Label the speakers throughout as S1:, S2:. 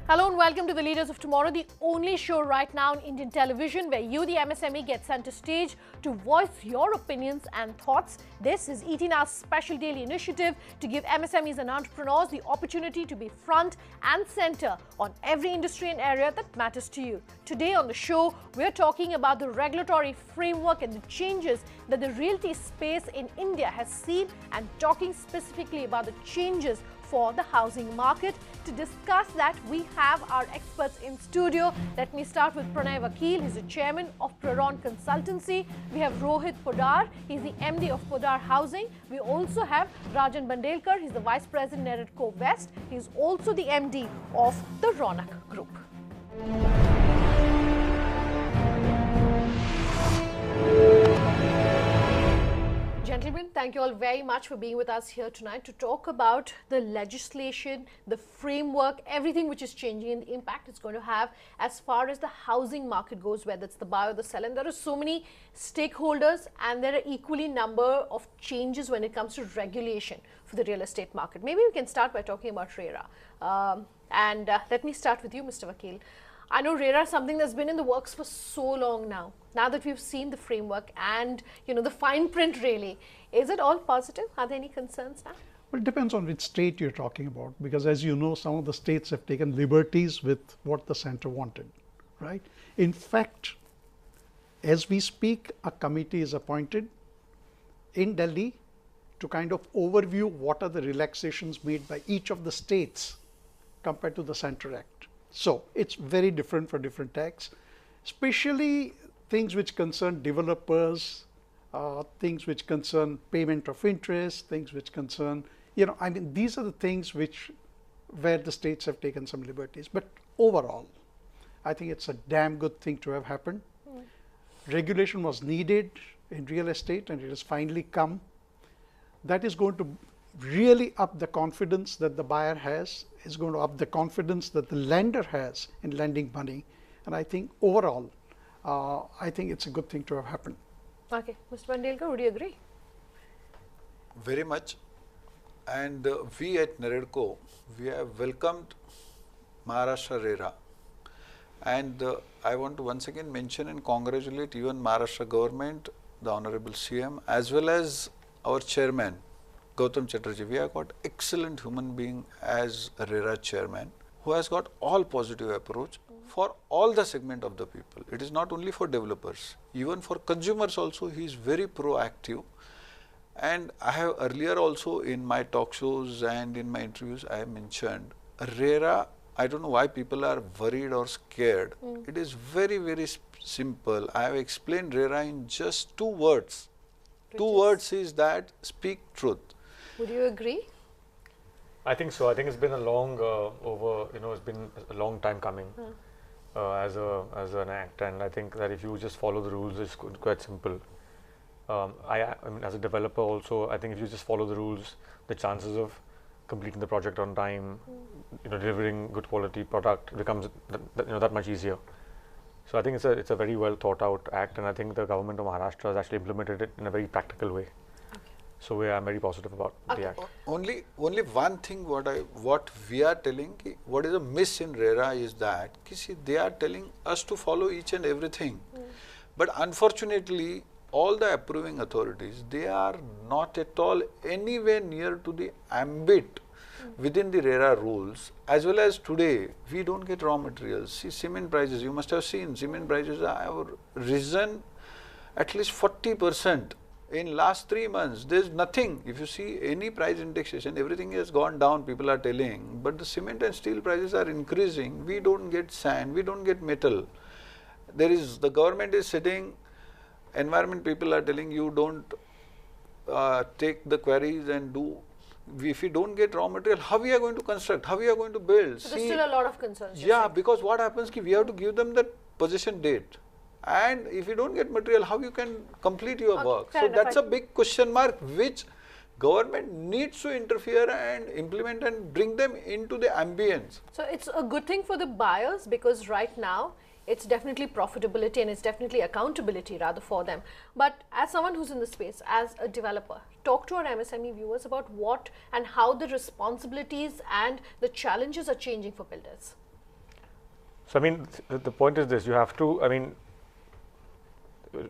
S1: Hello and welcome to the Leaders of Tomorrow, the only show right now on Indian television where you, the MSME, get center stage to voice your opinions and thoughts. This is ETNA's special daily initiative to give MSMEs and entrepreneurs the opportunity to be front and center on every industry and area that matters to you. Today on the show, we're talking about the regulatory framework and the changes that the realty space in India has seen, and talking specifically about the changes for the housing market. To discuss that, we have our experts in studio. Let me start with Pranay Vakil. He's the chairman of Praron Consultancy. We have Rohit Poddar. He's the MD of Poddar Housing. We also have Rajan Bandelkar. He's the vice president Neredco West. He's also the MD of the Raunak Group. Gentlemen, thank you all very much for being with us here tonight to talk about the legislation, the framework, everything which is changing and the impact it's going to have as far as the housing market goes, whether it's the buyer or the seller. And there are so many stakeholders and there are equally number of changes when it comes to regulation for the real estate market. Maybe we can start by talking about RERA. Let me start with you, Mr. Vakil. I know RERA is something that's been in the works for so long now. Now that we've seen the framework and the fine print really, is it all positive? Are there any concerns now?
S2: Well, it depends on which state you're talking about, because as you know, some of the states have taken liberties with what the center wanted, right? In fact, as we speak, a committee is appointed in Delhi to kind of overview what are the relaxations made by each of the states compared to the Center Act. So it's very different for different acts, especially things which concern developers, things which concern payment of interest, things which concern, these are the things where the states have taken some liberties. But overall, I think it's a damn good thing to have happened. Regulation was needed in real estate and it has finally come. That is going to really up the confidence that the buyer has, is going to up the confidence that the lender has in lending money. And I think overall, I think it's a good thing to have happened.
S1: Okay, Mr. Bandelkar, would you agree?
S3: Very much. And we at Neredco, we have welcomed Maharashtra RERA. And I want to once again mention and congratulate even Maharashtra government, the Honorable CM, as well as our chairman, Gautam Chatterjee. We have got excellent human being as a RERA chairman who has got all positive approach for all the segment of the people. It is not only for developers, even for consumers also he is very proactive. And I have earlier also in my talk shows and in my interviews I have mentioned RERA. I don't know why people are worried or scared. It is very, very simple. I have explained RERA in just 2 words. 2 words is that speak truth.
S1: Would you agree?
S4: I think so. I think it's been a long it's been a long time coming as an act, and I think that if you just follow the rules, it's quite simple. I mean, as a developer also, I think if you just follow the rules, the chances of completing the project on time, delivering good quality product becomes that much easier. So I think it's a very well thought out act, and I think the government of Maharashtra has actually implemented it in a very practical way. So I'm very positive about the act.
S3: Only one thing what we are telling, what is a miss in RERA is that they are telling us to follow each and everything. But unfortunately, all the approving authorities, they are not at all anywhere near to the ambit within the RERA rules. As well as today, we don't get raw materials. See, cement prices, you must have seen, cement prices have risen at least 40%. In last 3 months, there's nothing. If you see any price indexation, everything has gone down, people are telling. But the cement and steel prices are increasing. We don't get sand, we don't get metal. The government is sitting, environment people are telling you don't take the quarries and do. If we don't get raw material, how we are going to construct, how we are going to build?
S1: So there's still a lot of concerns.
S3: Yeah, because what happens, we have to give them the possession date. And if you don't get material, how you can complete your work? So that's a big question mark which government needs to interfere and implement and bring them into the ambience.
S1: So it's a good thing for the buyers because right now it's definitely profitability and it's definitely accountability rather for them. But as someone who's in the space, as a developer, talk to our MSME viewers about what and how the responsibilities and the challenges are changing for builders.
S4: So I mean, the point is this: you have to. I mean,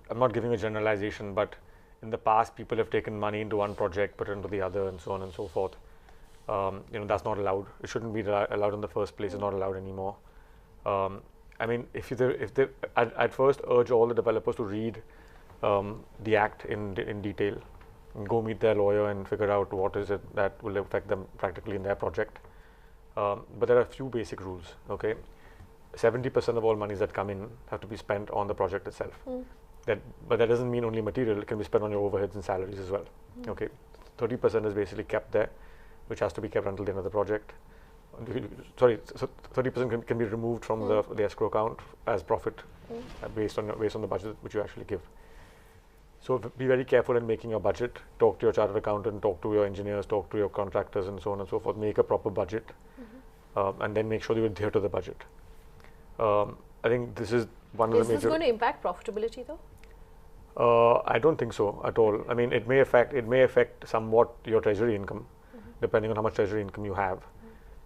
S4: I'm not giving a generalization, but in the past, people have taken money into one project, put it into the other, and so on and so forth. That's not allowed. It shouldn't be allowed in the first place. It's not allowed anymore. I mean, I'd first urge all the developers to read the act in detail, and go meet their lawyer and figure out what is it that will affect them practically in their project. But there are a few basic rules. Okay, 70% of all monies that come in have to be spent on the project itself. But that doesn't mean only material. It can be spent on your overheads and salaries as well. Okay, 30% is basically kept there, which has to be kept until the end of the project. Sorry, so 30% can be removed from the escrow account as profit based on the budget which you actually give. So be very careful in making your budget. Talk to your chartered accountant, talk to your engineers, talk to your contractors, and so on and so forth. Make a proper budget, and then make sure you adhere to the budget. I think this is one of the major.
S1: Is this going to impact profitability though?
S4: I don't think so at all. I mean, it may affect somewhat your treasury income, depending on how much treasury income you have.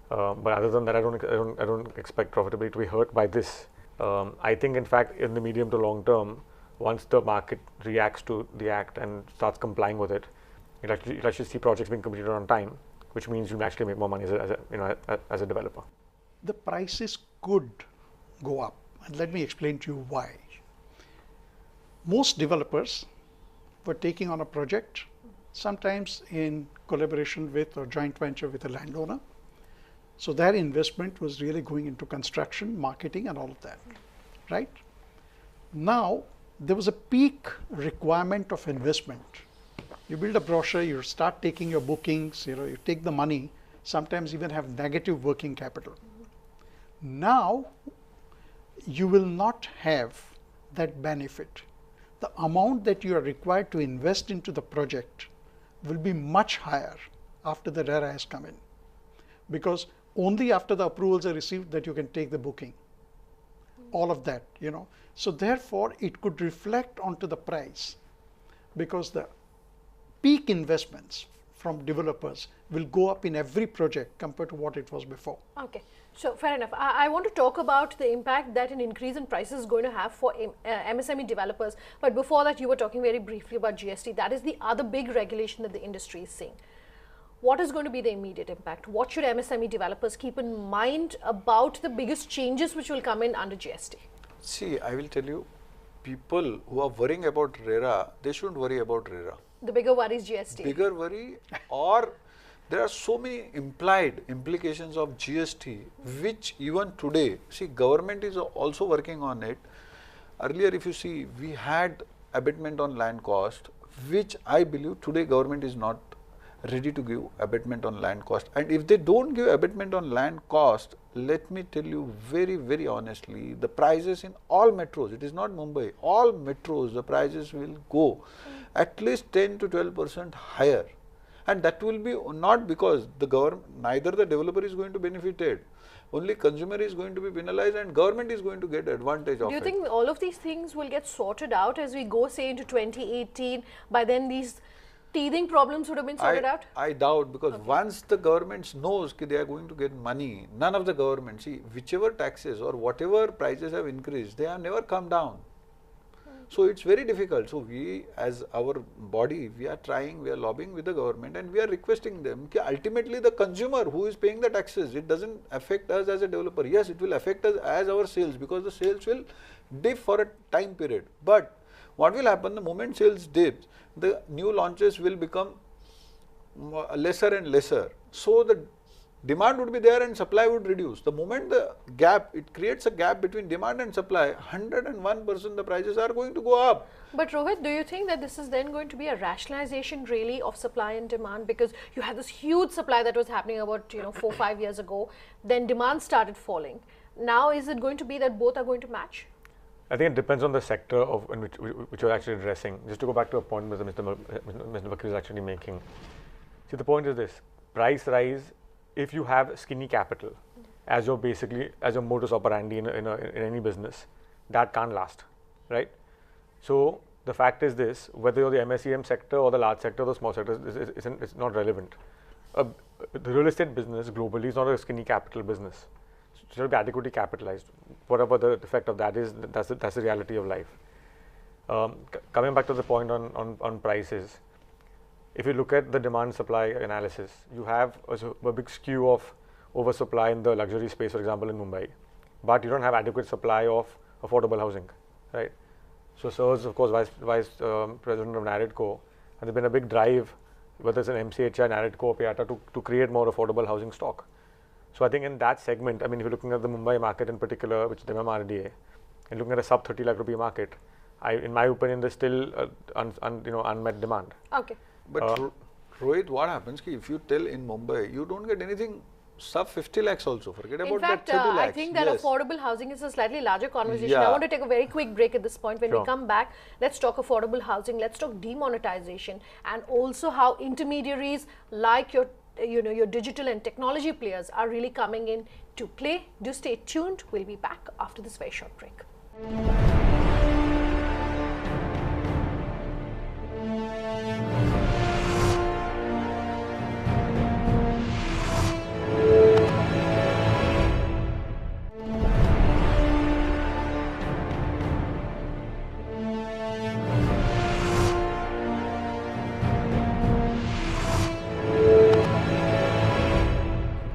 S4: But other than that, I don't expect profitability to be hurt by this. I think, in fact, in the medium to long term, once the market reacts to the act and starts complying with it, you'll actually see projects being completed on time, which means you'll actually make more money as a developer.
S2: The prices could go up, and let me explain to you why. Most developers were taking on a project, sometimes in collaboration with or joint venture with a landowner. So their investment was really going into construction, marketing, and all of that, right? Now, there was a peak requirement of investment. You build a brochure, you start taking your bookings, you take the money, sometimes even have negative working capital. Now, you will not have that benefit. The amount that you are required to invest into the project will be much higher after the RERA has come in, because only after the approvals are received that you can take the booking, all of that, So therefore, it could reflect onto the price, because the peak investments from developers will go up in every project compared to what it was before.
S1: Okay, so fair enough. I want to talk about the impact that an increase in prices is going to have for MSME developers. But before that, you were talking very briefly about GST. That is the other big regulation that the industry is seeing. What is going to be the immediate impact? What should MSME developers keep in mind about the biggest changes which will come in under GST?
S3: See, I will tell you, people who are worrying about RERA, they shouldn't worry about RERA.
S1: The bigger worry is GST.
S3: Bigger worry, or there are so many implied implications of GST, which even today, see, government is also working on it. Earlier, if you see, we had abatement on land cost, which I believe today government is not ready to give abatement on land cost. And if they don't give abatement on land cost, let me tell you very, very honestly, the prices in all metros, it is not Mumbai, all metros, the prices will go at least 10 to 12% higher. And that will be not because the government, neither the developer is going to benefit it, only consumer is going to be penalized and government is going to get advantage of it.
S1: Do you think all of these things will get sorted out as we go, say, into 2018? By then these teething problems would have been sorted out?
S3: I doubt, because once the government knows that they are going to get money, none of the government, see, whichever taxes or whatever prices have increased, they have never come down. So it's very difficult. So we, as our body, we are trying, we are lobbying with the government, and we are requesting them, ultimately the consumer who is paying the taxes, it doesn't affect us as a developer. Yes, it will affect us as our sales, because the sales will dip for a time period. But what will happen, the moment sales dips, the new launches will become lesser and lesser. So the demand would be there and supply would reduce. The moment the gap, it creates a gap between demand and supply, 101% the prices are going to go up.
S1: But Rohit, do you think that this is then going to be a rationalization really of supply and demand? Because you had this huge supply that was happening about 4-5 years ago, then demand started falling. Now is it going to be that both are going to match?
S4: I think it depends on the sector in which you're actually addressing. Just to go back to a point that Mr. Vakil is actually making. See, the point is this: price rise, if you have skinny capital as your modus operandi in any business, that can't last, right? So the fact is this: whether you're the MSEM sector or the large sector or the small sector, it's not relevant. The real estate business globally is not a skinny capital business. should be adequately capitalized. Whatever the effect of that is, that's the reality of life. Coming back to the point on prices, if you look at the demand supply analysis, you have a big skew of oversupply in the luxury space, for example, in Mumbai, but you don't have adequate supply of affordable housing, right? So Sir's, of course, vice president of NAREDCO, and there's been a big drive, whether it's an MCHI, NAREDCO, or PIATA, to create more affordable housing stock. So I think in that segment, I mean, if you're looking at the Mumbai market in particular, which is the MMRDA, and looking at a sub 30 lakh rupee market, in my opinion, there's still unmet demand.
S1: Okay.
S3: But Rohit, what happens if you tell in Mumbai, you don't get anything sub 50 lakhs also. Forget about that 30 lakhs.
S1: I think that affordable housing is a slightly larger conversation. I want to take a very quick break at this point. When we come back, let's talk affordable housing, let's talk demonetization, and also how intermediaries like your digital and technology players are really coming in to play. Do stay tuned. We'll be back after this very short break.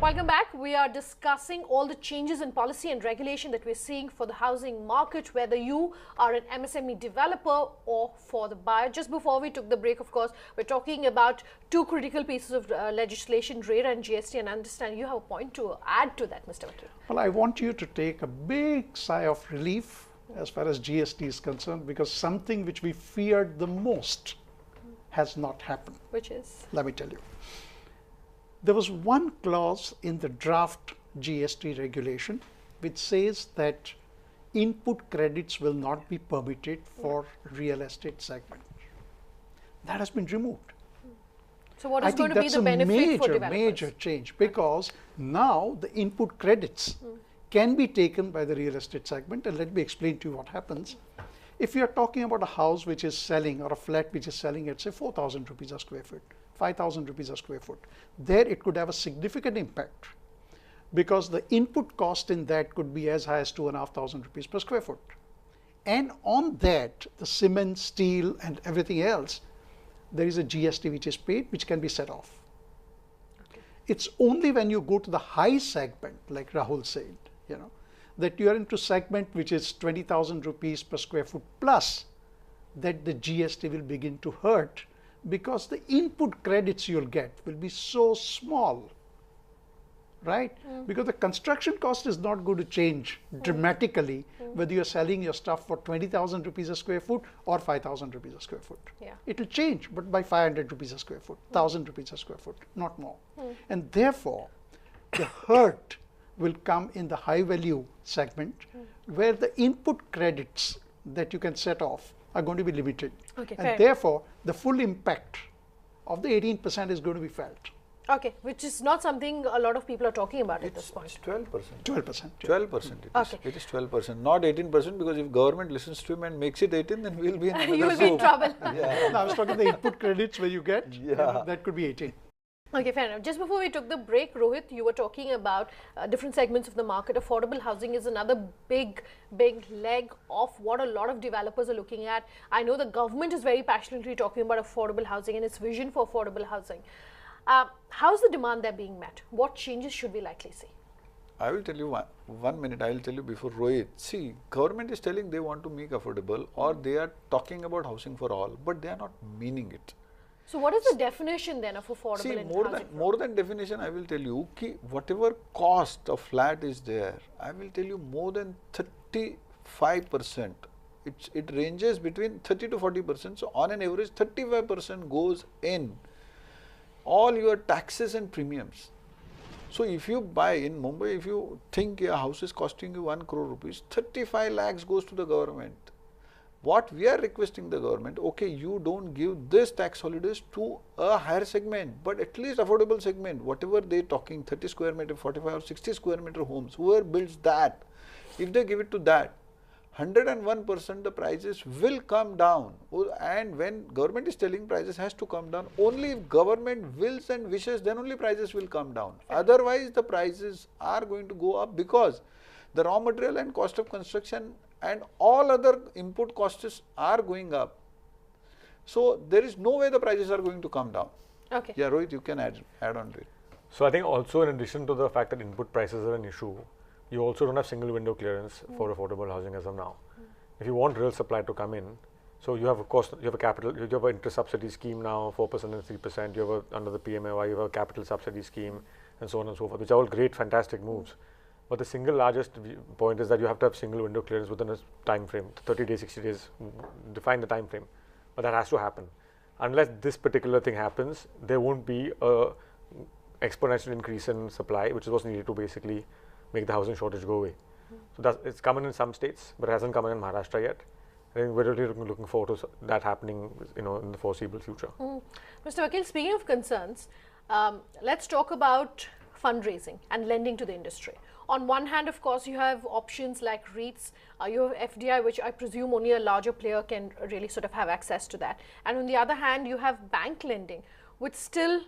S1: Welcome back. We are discussing all the changes in policy and regulation that we're seeing for the housing market, whether you are an MSME developer or for the buyer. Just before we took the break, of course, we're talking about two critical pieces of legislation, RERA and GST, and I understand you have a point to add to that, Mr. Vakil.
S2: Well, I want you to take a big sigh of relief as far as GST is concerned, because something which we feared the most has not happened.
S1: Which is?
S2: Let me tell you. There was one clause in the draft GST regulation which says that input credits will not be permitted for real estate segment. That has been removed.
S1: So what is going to be the benefit for developers?
S2: Major change, because now the input credits can be taken by the real estate segment, and let me explain to you what happens. If you are talking about a house which is selling, or a flat which is selling at say 4,000 rupees a square foot, 5,000 rupees a square foot, there it could have a significant impact, because the input cost in that could be as high as 2,500 rupees per square foot. And on that, the cement, steel and everything else, there is a GST which is paid, which can be set off. Okay. It's only when you go to the high segment, like Rahul said, that you are into segment which is 20,000 rupees per square foot plus, that the GST will begin to hurt, because the input credits you'll get will be so small, right? Because the construction cost is not going to change dramatically whether you're selling your stuff for 20,000 rupees a square foot or 5,000 rupees a square foot.
S1: Yeah.
S2: It will change, but by 500 rupees a square foot, 1,000 rupees a square foot, not more. And therefore, the hurt will come in the high value segment, where the input credits that you can set off are going to be limited.
S1: Okay,
S2: and
S1: fair.
S2: Therefore, the full impact of the 18% is going to be felt.
S1: Okay, which is not something a lot of people are talking about at this point.
S3: It's 12%.
S2: 12%.
S3: 12% it is.
S1: Okay.
S3: It is 12%, not 18%, because if government listens to him and makes it 18, then we'll be in another
S1: You will be in trouble.
S3: Yeah.
S2: No, I was talking the input credits where you get,
S3: Yeah.
S2: that could be 18.
S1: Okay, fair enough. Just before we took the break, Rohit, you were talking about different segments of the market. Affordable housing is another big leg of what a lot of developers are looking at. I know the government is very passionately talking about affordable housing and its vision for affordable housing. How's the demand there being met? What changes should we likely see?
S3: I will tell you one minute, I will tell you before Rohit. See, government is telling they want to make affordable, or they are talking about housing for all, but they are not meaning it.
S1: So what is the definition then of affordable in housing?
S3: More than definition, I will tell you, whatever cost of flat is there, I will tell you more than 35%. It ranges between 30 to 40%. So on an average, 35% goes in all your taxes and premiums. So if you buy in Mumbai, if you think a house is costing you 1 crore rupees, 35 lakhs goes to the government. What we are requesting the government, okay, you don't give this tax holidays to a higher segment, but at least affordable segment, whatever they talking, 30 square meter, 45 or 60 square meter homes, whoever builds that, if they give it to that, 101% the prices will come down. And when government is telling prices has to come down, only if government wills and wishes, then only prices will come down. Otherwise, the prices are going to go up because the raw material and cost of construction and all other input costs are going up. So there is no way the prices are going to come down.
S1: Okay.
S3: Yeah, Rohit, you can add on to it.
S4: So I think also in addition to the fact that input prices are an issue, you also don't have single window clearance for affordable housing as of now. If you want real supply to come in, so you have of course, you have a capital, you have an inter-subsidy scheme now, 4% and 3%, you have under the PMAY, you have a capital subsidy scheme and so on and so forth, which are all great, fantastic moves. But the single largest point is that you have to have single window clearance within a time frame, 30 days, 60 days, define the time frame. But that has to happen. Unless this particular thing happens, there won't be a exponential increase in supply, which is what's needed to basically make the housing shortage go away. So it's coming in some states, but it hasn't come in Maharashtra yet. I think we're really looking forward to that happening, in the foreseeable future.
S1: Mr. Vakil, speaking of concerns, let's talk about fundraising and lending to the industry. On one hand, of course, you have options like REITs, you have FDI, which I presume only a larger player can really sort of have access to that. And on the other hand, you have bank lending, which still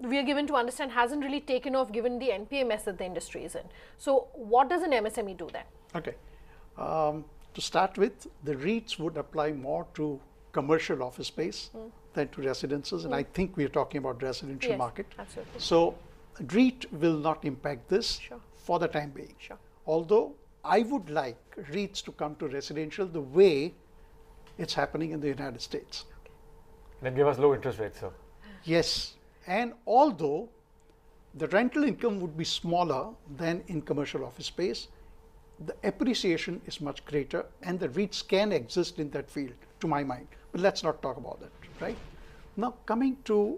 S1: we are given to understand hasn't really taken off given the NPA mess that the industry is in. So what does an MSME do then?
S2: Okay. To start with, the REITs would apply more to commercial office space than to residences, and I think we are talking about residential market.
S1: Absolutely.
S2: So REIT will not impact this for the time being. Although I would like REITs to come to residential the way it's happening in the United States.
S4: Then give us low interest rates, sir.
S2: Yes, and although the rental income would be smaller than in commercial office space, the appreciation is much greater and the REITs can exist in that field, to my mind. But let's not talk about that, right? Now, coming to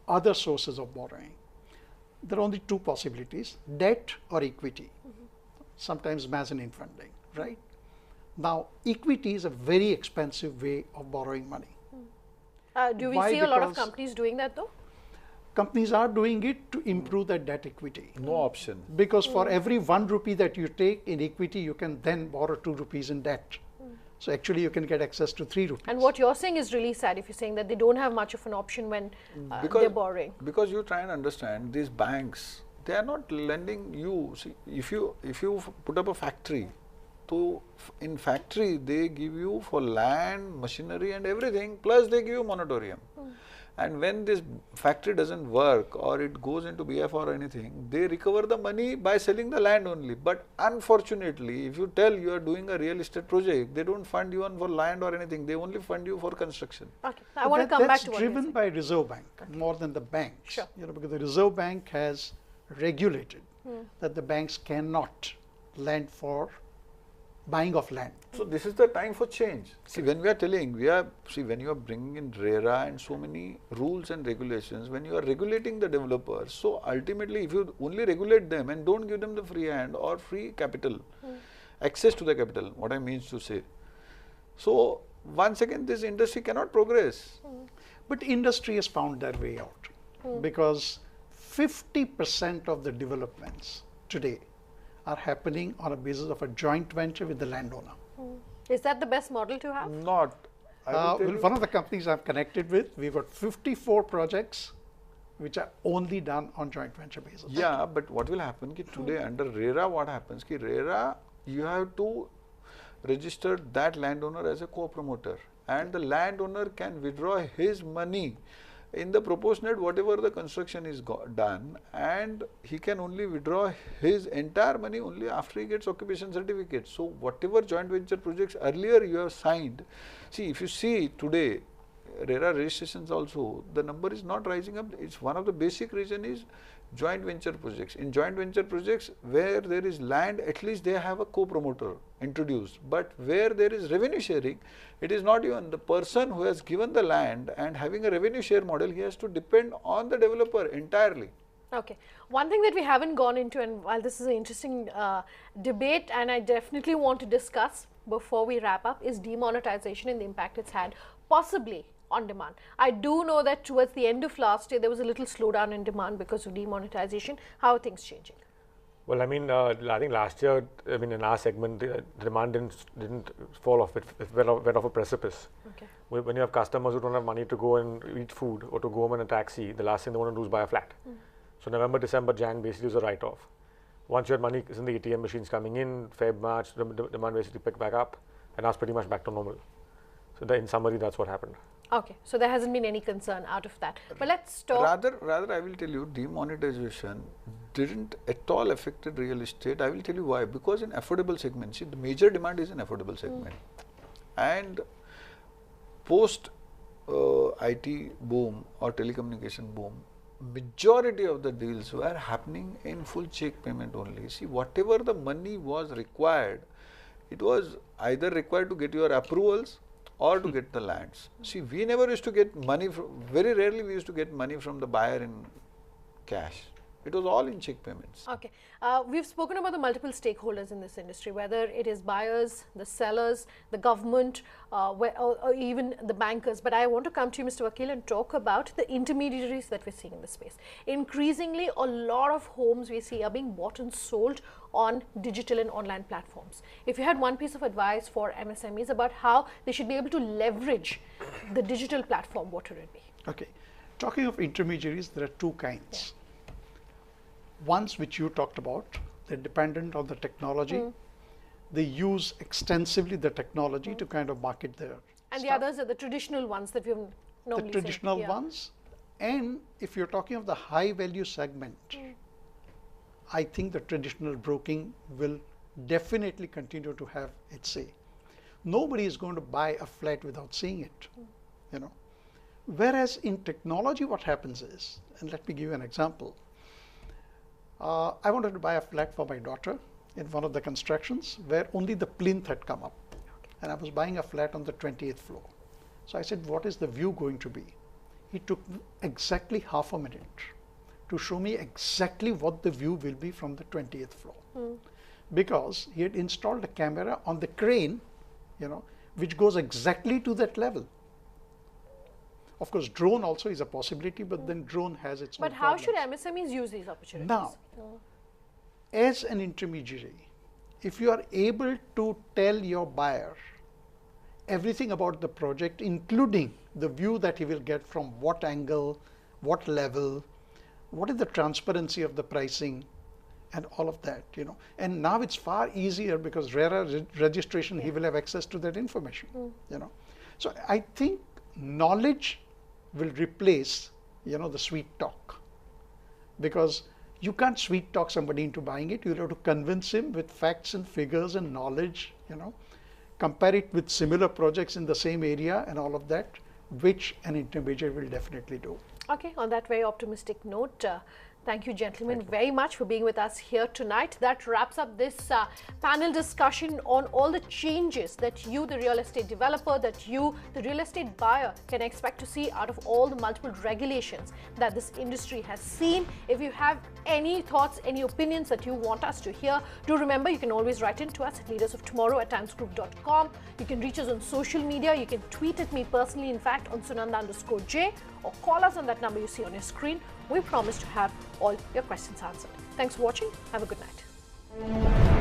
S2: other sources of borrowing, there are only two possibilities, debt or equity, sometimes mezzanine funding, right? Now, equity is a very expensive way of borrowing money.
S1: Do we see a lot of companies doing that though?
S2: Companies are doing it to improve their debt equity.
S3: No option.
S2: Because for every 1 rupee that you take in equity, you can then borrow 2 rupees in debt. So actually you can get access to 3 rupees.
S1: And what you're saying is really sad if you're saying that they don't have much of an option when they're borrowing.
S3: Because you try and understand, these banks, they are not lending you. See, if you put up a factory, so in factory they give you for land, machinery and everything, plus they give you moratorium. And when this factory doesn't work or it goes into BF or anything, they recover the money by selling the land only. But unfortunately, if you tell you are doing a real estate project, they don't fund you on for land or anything. They only fund you for construction.
S1: Okay, I want to come back to what
S2: that's driven by Reserve Bank more than the banks.
S1: Sure.
S2: Because the Reserve Bank has regulated that the banks cannot lend for buying of land.
S3: So this is the time for change. See, when we are telling, when you are bringing in RERA and so many rules and regulations, when you are regulating the developers, so ultimately if you only regulate them and don't give them the free hand or free capital, access to the capital, what I mean to say. So once again, this industry cannot progress.
S2: But industry has found their way out because 50% of the developments today are happening on a basis of a joint venture with the landowner.
S1: Is that the best model to have?
S3: Not.
S2: Well, one of the companies I'm connected with, we've got 54 projects which are only done on joint venture basis.
S3: Yeah, but what will happen today under RERA, what happens? RERA, you have to register that landowner as a co-promoter, and the landowner can withdraw his money in the proportionate whatever the construction is done, and he can only withdraw his entire money only after he gets occupation certificate. So whatever joint venture projects earlier you have signed, see, if you see today RERA registrations also, the number is not rising up. It's one of the basic reason is joint venture projects. In joint venture projects where there is land, at least they have a co-promoter introduced. But where there is revenue sharing, it is not even the person who has given the land and having a revenue share model, he has to depend on the developer entirely.
S1: Okay. One thing that we haven't gone into, and while this is an interesting debate and I definitely want to discuss before we wrap up, is demonetization and the impact it's had possibly on demand. I do know that towards the end of last year, there was a little slowdown in demand because of demonetization. How are things changing?
S4: Well, I mean, I think last year, I mean, in our segment, the demand didn't fall off. It went off a precipice.
S1: Okay.
S4: When you have customers who don't have money to go and eat food or to go home in a taxi, the last thing they want to do is buy a flat. So November, December, Jan basically was a write-off. Once you had money in the ATM machines coming in, Feb, March, the demand basically picked back up, and now it's pretty much back to normal. So in summary, that's what happened.
S1: Okay, so there hasn't been any concern out of that. But let's talk.
S3: Rather, I will tell you, demonetization didn't at all affected real estate. I will tell you why. Because in affordable segment, see, the major demand is in affordable segment, and post IT boom or telecommunication boom, majority of the deals were happening in full check payment only. See, whatever the money was required, it was either required to get your approvals or to get the lands. See, we never used to get money very rarely we used to get money from the buyer in cash. It was all in check payments.
S1: Okay, we've spoken about the multiple stakeholders in this industry, whether it is buyers, the sellers, the government, or even the bankers. But I want to come to you, Mr. Vakil, and talk about the intermediaries that we're seeing in this space. Increasingly, a lot of homes we see are being bought and sold on digital and online platforms. If you had one piece of advice for MSMEs about how they should be able to leverage the digital platform, what would it be?
S2: Okay, talking of intermediaries, there are two kinds. Yeah. Ones which you talked about, they're dependent on the technology. They use extensively the technology to kind of market their
S1: and
S2: stuff.
S1: The others are the traditional ones that we've normally
S2: The traditional ones. And if you're talking of the high value segment, I think the traditional broking will definitely continue to have its say. Nobody is going to buy a flat without seeing it, you know. Whereas in technology, what happens is, and let me give you an example. I wanted to buy a flat for my daughter in one of the constructions where only the plinth had come up. And I was buying a flat on the 28th floor. So I said, what is the view going to be? He took exactly half a minute to show me exactly what the view will be from the 20th floor. Because he had installed a camera on the crane, you know, which goes exactly to that level. Of course, drone also is a possibility, but then drone has its own
S1: But how
S2: problems.
S1: should MSMEs use these opportunities?
S2: Now, as an intermediary, if you are able to tell your buyer everything about the project, including the view that he will get from what angle, what level, what is the transparency of the pricing, and all of that, you know. And now it's far easier because RERA registration, he will have access to that information, you know. So I think knowledge will replace, you know, the sweet talk, because you can't sweet talk somebody into buying it. You'll have to convince him with facts and figures and knowledge, you know, compare it with similar projects in the same area and all of that, which an intermediary will definitely do.
S1: Okay, on that very optimistic note, thank you, gentlemen, very much for being with us here tonight. That wraps up this panel discussion on all the changes that you, the real estate developer, that you, the real estate buyer, can expect to see out of all the multiple regulations that this industry has seen. If you have any thoughts, any opinions that you want us to hear, do remember you can always write in to us at leadersoftomorrow@timesgroup.com. You can reach us on social media. You can tweet at me personally, in fact, on Sunanda_J, or call us on that number you see on your screen. We promise to have all your questions answered. Thanks for watching. Have a good night.